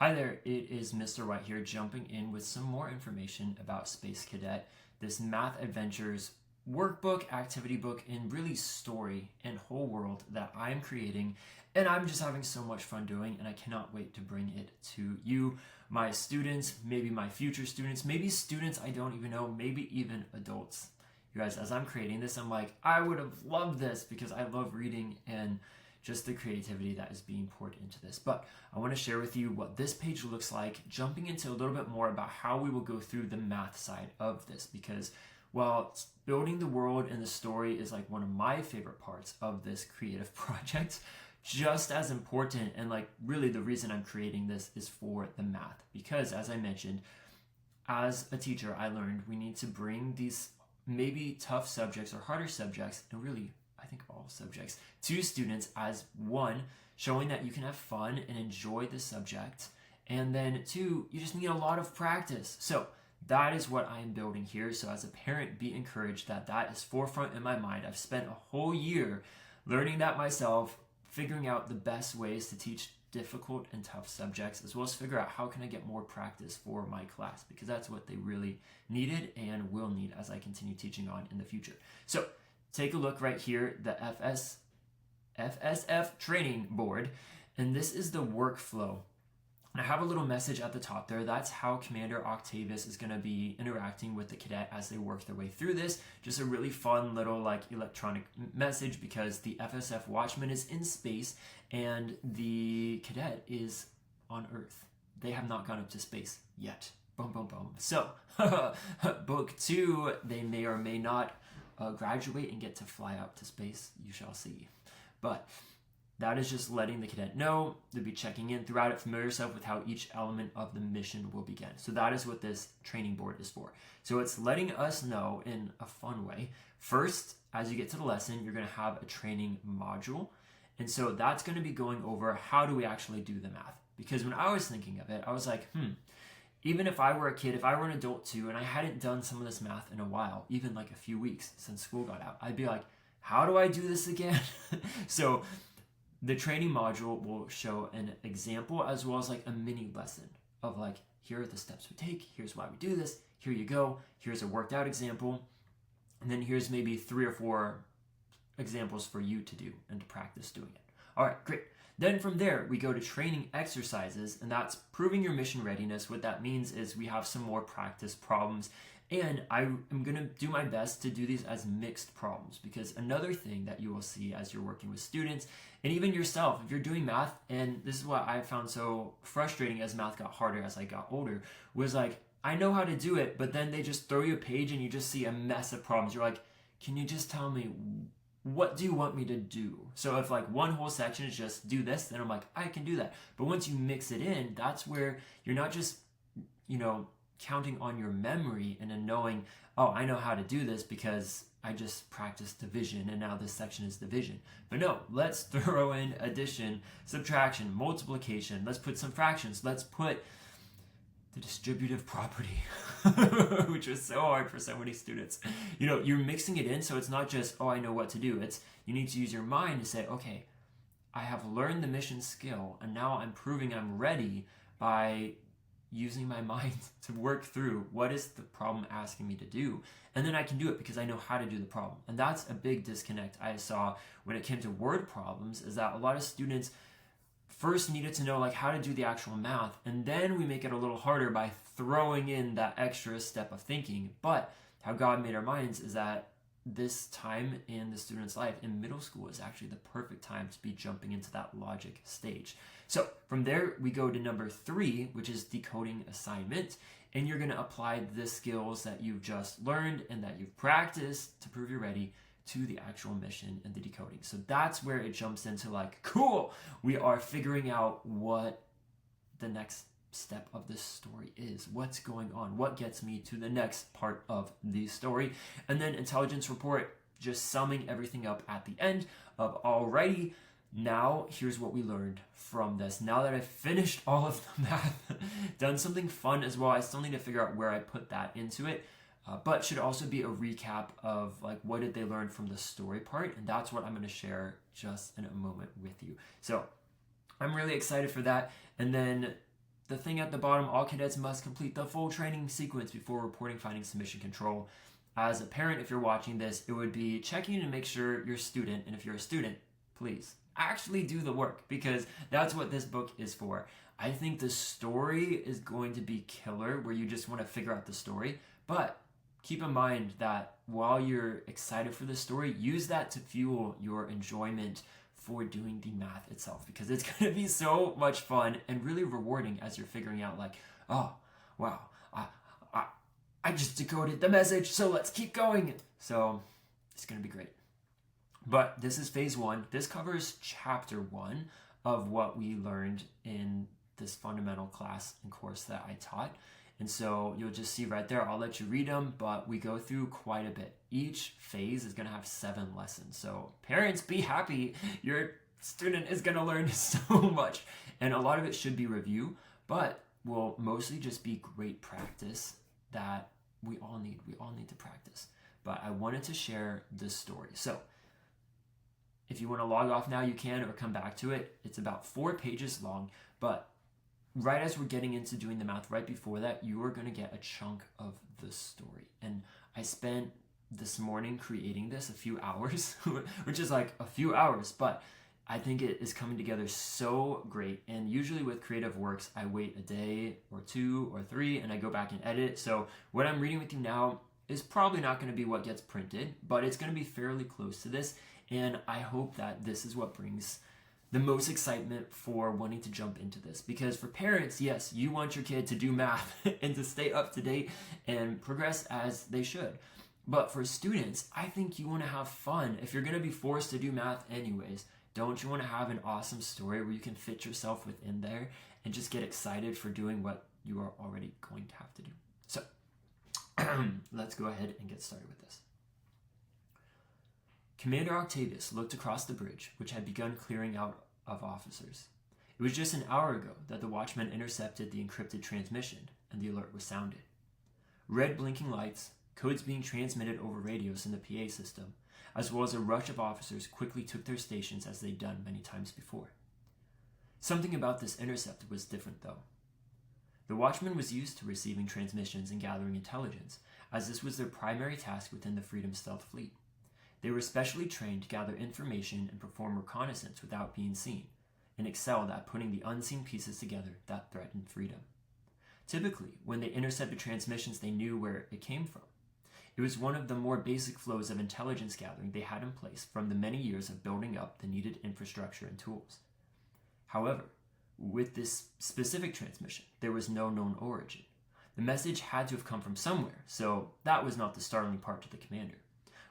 Hi there, it is Mr. White here, jumping in with some more information about Space Cadet, this math adventures workbook, activity book, and really story and whole world that I'm creating, and I'm just having so much fun doing, and I cannot wait to bring it to you, my students, maybe my future students, maybe students I don't even know, maybe even adults. You guys, as I'm creating this, I'm like, I would have loved this because I love reading and just the creativity that is being poured into this. But I want to share with you what this page looks like, jumping into a little bit more about how we will go through the math side of this, because while building the world and the story is like one of my favorite parts of this creative project, just as important and like really the reason I'm creating this is for the math, because as I mentioned, as a teacher, I learned we need to bring these maybe tough subjects or harder subjects, and really I think all subjects, to students as one, showing that you can have fun and enjoy the subject, and then two, you just need a lot of practice. So that is what I am building here. So as a parent, be encouraged that that is forefront in my mind. I've spent a whole year learning that myself, figuring out the best ways to teach difficult and tough subjects, as well as figure out how can I get more practice for my class, because that's what they really needed and will need as I continue teaching on in the future. So take a look right here, the FSF training board, and this is the workflow. And I have a little message at the top there. That's how Commander Octavius is going to be interacting with the cadet as they work their way through this. Just a really fun little like electronic message, because the FSF watchman is in space and the cadet is on Earth. They have not gone up to space yet. Boom, boom, boom. So, book 2, they may or may not graduate and get to fly out to space. You shall see. But that is just letting the cadet know. They'll be checking in throughout it, familiar yourself with how each element of the mission will begin. So that is what this training board is for. So it's letting us know in a fun way. First, as you get to the lesson, you're going to have a training module. And so that's going to be going over how do we actually do the math. Because when I was thinking of it, I was like, even if I were a kid, if I were an adult too, and I hadn't done some of this math in a while, even like a few weeks since school got out, I'd be like, how do I do this again? So the training module will show an example as well as like a mini lesson of like, here are the steps we take, here's why we do this, here you go, here's a worked out example, and then here's maybe 3 or 4 examples for you to do and to practice doing it. All right, great. Then from there, we go to training exercises, and that's proving your mission readiness. What that means is we have some more practice problems, and I am going to do my best to do these as mixed problems, because another thing that you will see as you're working with students, and even yourself, if you're doing math, and this is what I found so frustrating as math got harder as I got older, was like, I know how to do it, but then they just throw you a page and you just see a mess of problems. You're like, can you just tell me what do you want me to do? So if like one whole section is just do this, then I'm like, I can do that. But once you mix it in, that's where you're not just, counting on your memory and then knowing, oh, I know how to do this because I just practiced division and now this section is division. But no, let's throw in addition, subtraction, multiplication. Let's put some fractions. Let's put the distributive property, which was so hard for so many students. You're mixing it in, so it's not just, oh, I know what to do. It's you need to use your mind to say, okay, I have learned the mission skill, and now I'm proving I'm ready by using my mind to work through what is the problem asking me to do, and then I can do it because I know how to do the problem. And that's a big disconnect I saw when it came to word problems, is that a lot of students first needed to know like how to do the actual math, and then we make it a little harder by throwing in that extra step of thinking. But how God made our minds is that this time in the student's life in middle school is actually the perfect time to be jumping into that logic stage. So from there we go to number 3, which is decoding assignment, and you're going to apply the skills that you've just learned and that you've practiced to prove you're ready to the actual mission and the decoding. So that's where it jumps into like, cool, we are figuring out what the next step of this story is, what's going on, what gets me to the next part of the story. And then intelligence report, just summing everything up at the end of, alrighty, now here's what we learned from this. Now that I've finished all of the math, done something fun as well, I still need to figure out where I put that into it. But should also be a recap of like what did they learn from the story part, and that's what I'm going to share just in a moment with you. So I'm really excited for that. And then the thing at the bottom, all cadets must complete the full training sequence before reporting findings to mission control. As a parent, if you're watching this, it would be checking to make sure you're a student, and if you're a student, please actually do the work, because that's what this book is for. I think the story is going to be killer, where you just want to figure out the story, but keep in mind that while you're excited for the story, use that to fuel your enjoyment for doing the math itself, because it's going to be so much fun and really rewarding as you're figuring out, like, oh, wow, I just decoded the message, so let's keep going. So it's going to be great. But this is phase 1. This covers chapter 1 of what we learned in this fundamental class and course that I taught. And so you'll just see right there, I'll let you read them, but we go through quite a bit. Each phase is going to have 7 lessons. So parents, be happy. Your student is going to learn so much. And a lot of it should be review, but will mostly just be great practice that we all need. We all need to practice. But I wanted to share this story. So if you want to log off now, you can, or come back to it. It's about 4 pages long, but right as we're getting into doing the math, right before that, you are going to get a chunk of the story. And I spent this morning creating this a few hours, which is like a few hours, but I think it is coming together so great. And usually with creative works, I wait a day or 2 or 3 and I go back and edit. So what I'm reading with you now is probably not going to be what gets printed, but it's going to be fairly close to this. And I hope that this is what brings the most excitement for wanting to jump into this. Because for parents, yes, you want your kid to do math and to stay up to date and progress as they should. But for students, I think you want to have fun. If you're going to be forced to do math anyways, don't you want to have an awesome story where you can fit yourself within there and just get excited for doing what you are already going to have to do? So let's go ahead and get started with this. Commander Octavius looked across the bridge, which had begun clearing out of officers. It was just an hour ago that the watchman intercepted the encrypted transmission, and the alert was sounded. Red blinking lights, codes being transmitted over radios in the PA system, as well as a rush of officers quickly took their stations as they'd done many times before. Something about this intercept was different, though. The watchman was used to receiving transmissions and gathering intelligence, as this was their primary task within the Freedom Stealth Fleet. They were specially trained to gather information and perform reconnaissance without being seen, and excelled at putting the unseen pieces together that threatened freedom. Typically, when they intercepted transmissions, they knew where it came from. It was one of the more basic flows of intelligence gathering they had in place from the many years of building up the needed infrastructure and tools. However, with this specific transmission, there was no known origin. The message had to have come from somewhere, so that was not the startling part to the commander.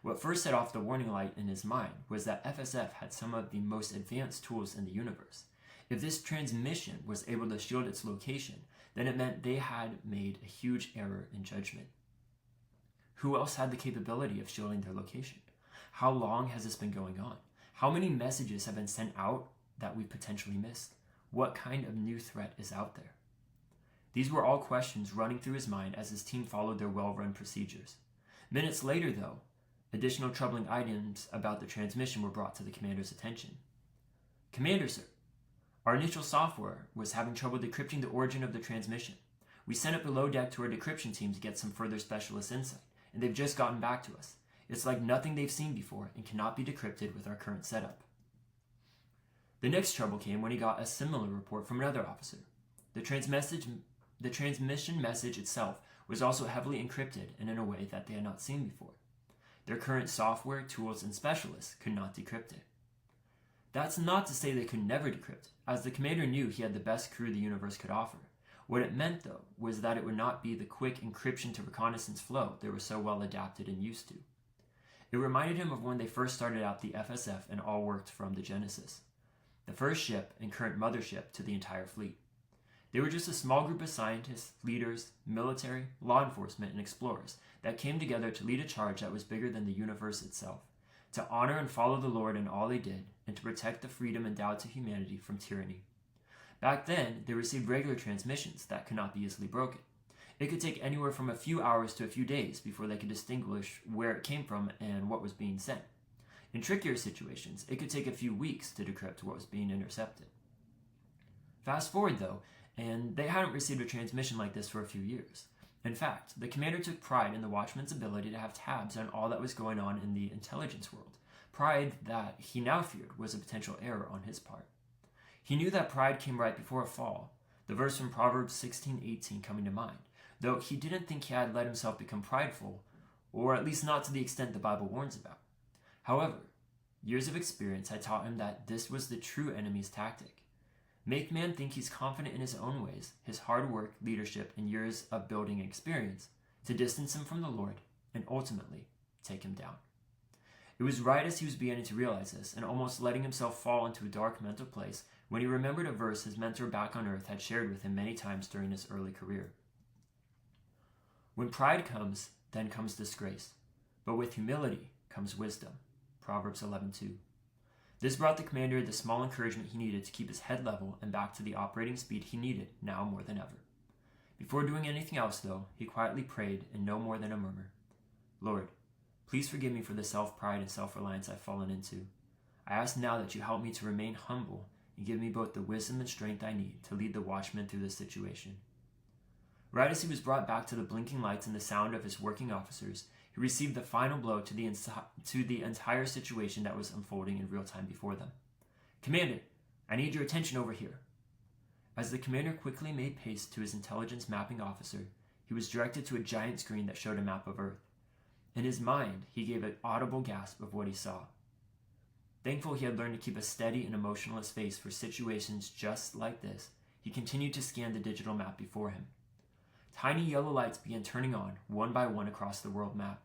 What first set off the warning light in his mind was that FSF had some of the most advanced tools in the universe. If this transmission was able to shield its location, then it meant they had made a huge error in judgment. Who else had the capability of shielding their location? How long has this been going on? How many messages have been sent out that we potentially missed? What kind of new threat is out there? These were all questions running through his mind as his team followed their well-run procedures. Minutes later, though, additional troubling items about the transmission were brought to the commander's attention. Commander, sir, our initial software was having trouble decrypting the origin of the transmission. We sent it below deck to our decryption team to get some further specialist insight, and they've just gotten back to us. It's like nothing they've seen before and cannot be decrypted with our current setup. The next trouble came when he got a similar report from another officer. The transmission message itself was also heavily encrypted and in a way that they had not seen before. Their current software, tools, and specialists could not decrypt it. That's not to say they could never decrypt, as the commander knew he had the best crew the universe could offer. What it meant, though, was that it would not be the quick encryption to reconnaissance flow they were so well adapted and used to. It reminded him of when they first started out the FSF and all worked from the Genesis, the first ship and current mothership to the entire fleet. They were just a small group of scientists, leaders, military, law enforcement, and explorers that came together to lead a charge that was bigger than the universe itself, to honor and follow the Lord in all they did, and to protect the freedom endowed to humanity from tyranny. Back then, they received regular transmissions that could not be easily broken. It could take anywhere from a few hours to a few days before they could distinguish where it came from and what was being sent. In trickier situations, it could take a few weeks to decrypt what was being intercepted. Fast forward, though, and they hadn't received a transmission like this for a few years. In fact, the commander took pride in the watchman's ability to have tabs on all that was going on in the intelligence world, pride that he now feared was a potential error on his part. He knew that pride came right before a fall, the verse from Proverbs 16:18 coming to mind, though he didn't think he had let himself become prideful, or at least not to the extent the Bible warns about. However, years of experience had taught him that this was the true enemy's tactic. Make man think he's confident in his own ways, his hard work, leadership, and years of building experience, to distance him from the Lord and ultimately take him down. It was right as he was beginning to realize this and almost letting himself fall into a dark mental place when he remembered a verse his mentor back on earth had shared with him many times during his early career. When pride comes, then comes disgrace, but with humility comes wisdom. Proverbs 11:2. This brought the commander the small encouragement he needed to keep his head level and back to the operating speed he needed now more than ever. Before doing anything else, though, he quietly prayed in no more than a murmur. Lord, please forgive me for the self-pride and self-reliance I've fallen into. I ask now that you help me to remain humble and give me both the wisdom and strength I need to lead the watchman through this situation. Right as he was brought back to the blinking lights and the sound of his working officers, he received the final blow to the entire situation that was unfolding in real time before them. Commander, I need your attention over here. As the commander quickly made pace to his intelligence mapping officer, he was directed to a giant screen that showed a map of Earth. In his mind, he gave an audible gasp of what he saw. Thankful he had learned to keep a steady and emotionless face for situations just like this, he continued to scan the digital map before him. Tiny yellow lights began turning on, one by one across the world map.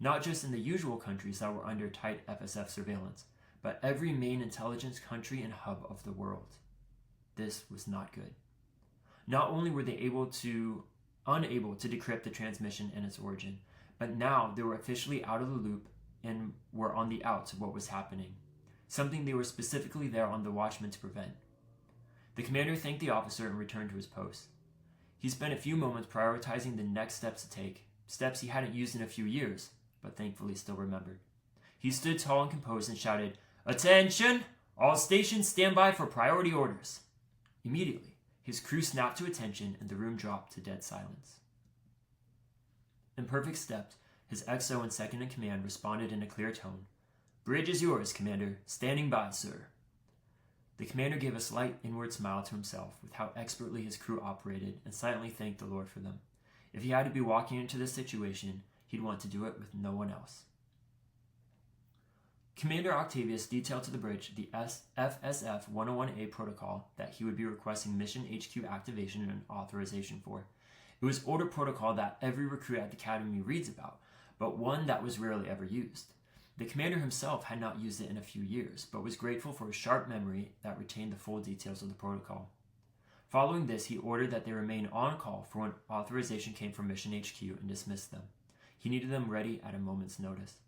Not just in the usual countries that were under tight FSF surveillance, but every main intelligence country and hub of the world. This was not good. Not only were they unable to decrypt the transmission and its origin, but now they were officially out of the loop and were on the outs of what was happening, something they were specifically there on the watchman to prevent. The commander thanked the officer and returned to his post. He spent a few moments prioritizing the next steps to take, steps he hadn't used in a few years, but thankfully still remembered. He stood tall and composed and shouted, "Attention! All stations stand by for priority orders." Immediately, his crew snapped to attention and the room dropped to dead silence. In perfect step, his XO and second in command responded in a clear tone. "Bridge is yours, Commander. Standing by, sir." The commander gave a slight inward smile to himself with how expertly his crew operated and silently thanked the Lord for them. If he had to be walking into this situation, he'd want to do it with no one else. Commander Octavius detailed to the bridge the FSF 101A protocol that he would be requesting Mission HQ activation and authorization for. It was older protocol that every recruit at the academy reads about, but one that was rarely ever used. The commander himself had not used it in a few years, but was grateful for a sharp memory that retained the full details of the protocol. Following this, he ordered that they remain on call for when authorization came from Mission HQ and dismissed them. He needed them ready at a moment's notice.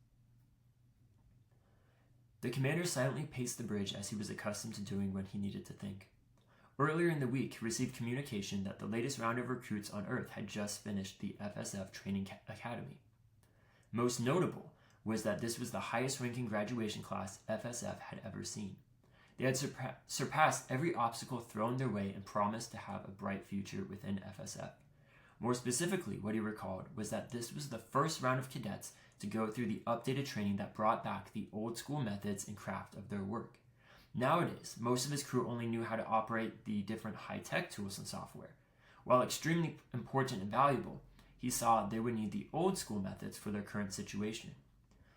The commander silently paced the bridge as he was accustomed to doing when he needed to think. Earlier in the week, he received communication that the latest round of recruits on Earth had just finished the FSF Training Academy. Most notable was that this was the highest-ranking graduation class FSF had ever seen. They had surpassed every obstacle thrown their way and promised to have a bright future within FSF. More specifically, what he recalled was that this was the first round of cadets to go through the updated training that brought back the old-school methods and craft of their work. Nowadays, most of his crew only knew how to operate the different high-tech tools and software. While extremely important and valuable, he saw they would need the old-school methods for their current situation.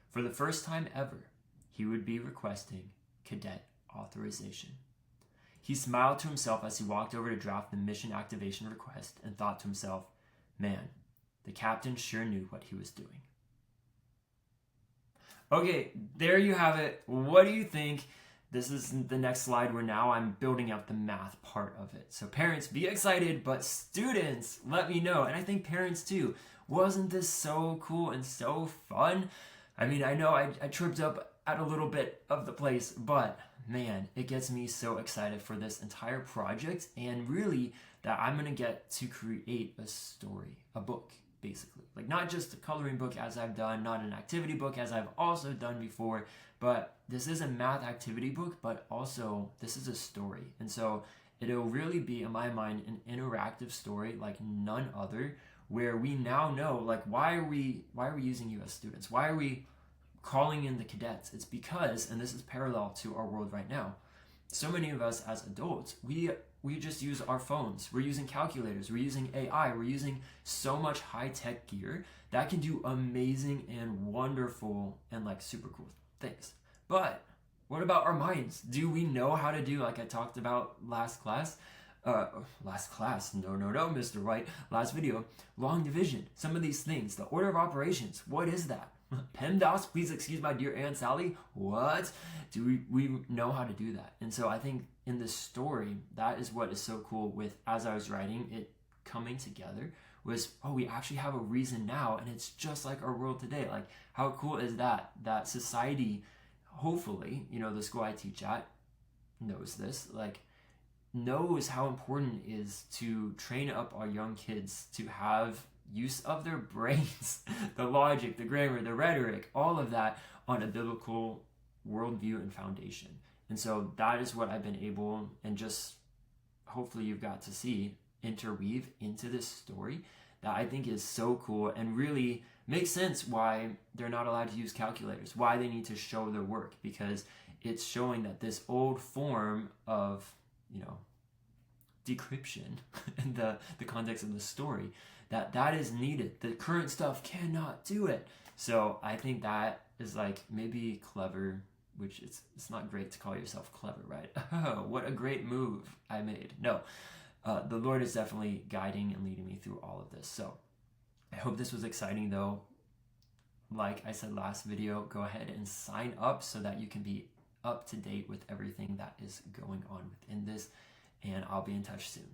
For the first time ever, he would be requesting cadet authorization. He smiled to himself as he walked over to draft the mission activation request and thought to himself, man, the captain sure knew what he was doing. Okay, there you have it. What do you think? This is the next slide where now I'm building out the math part of it. So parents, be excited, but students, let me know. And I think parents too. Wasn't this so cool and so fun? I mean, I know I tripped up at a little bit of the place, but man, it gets me so excited for this entire project and really that I'm going to get to create a story, a book, basically. Like not just a coloring book as I've done, not an activity book as I've also done before, but this is a math activity book, but also this is a story. And so it'll really be, in my mind, an interactive story like none other, where we now know, like, why are we using US students? Why are we calling in the cadets? It's because, and this is parallel to our world right now, so many of us as adults, we just use our phones. We're using calculators. We're using AI. We're using so much high-tech gear that can do amazing and wonderful and like super cool things. But what about our minds? Do we know how to do, like I talked about last class, no, Mr. White, last video, long division, some of these things, the order of operations, what is that? PEMDAS, please excuse my dear Aunt Sally. What? Do we know how to do that? And so I think in this story, that is what is so cool with, as I was writing it, coming together was, oh, we actually have a reason now, and it's just like our world today. Like, how cool is that? That society, hopefully, you know, the school I teach at knows this, like, knows how important it is to train up our young kids to have use of their brains, the logic, the grammar, the rhetoric, all of that on a biblical worldview and foundation. And so that is what I've been able, and just hopefully you've got to see, interweave into this story that I think is so cool and really makes sense why they're not allowed to use calculators, why they need to show their work, because it's showing that this old form of, you know, decryption in the context of the story, that is needed. The current stuff cannot do it. So I think that is like maybe clever, which it's not great to call yourself clever, right? Oh, what a great move I made. No, the Lord is definitely guiding and leading me through all of this. So I hope this was exciting though. Like I said last video, go ahead and sign up so that you can be up to date with everything that is going on within this, and I'll be in touch soon.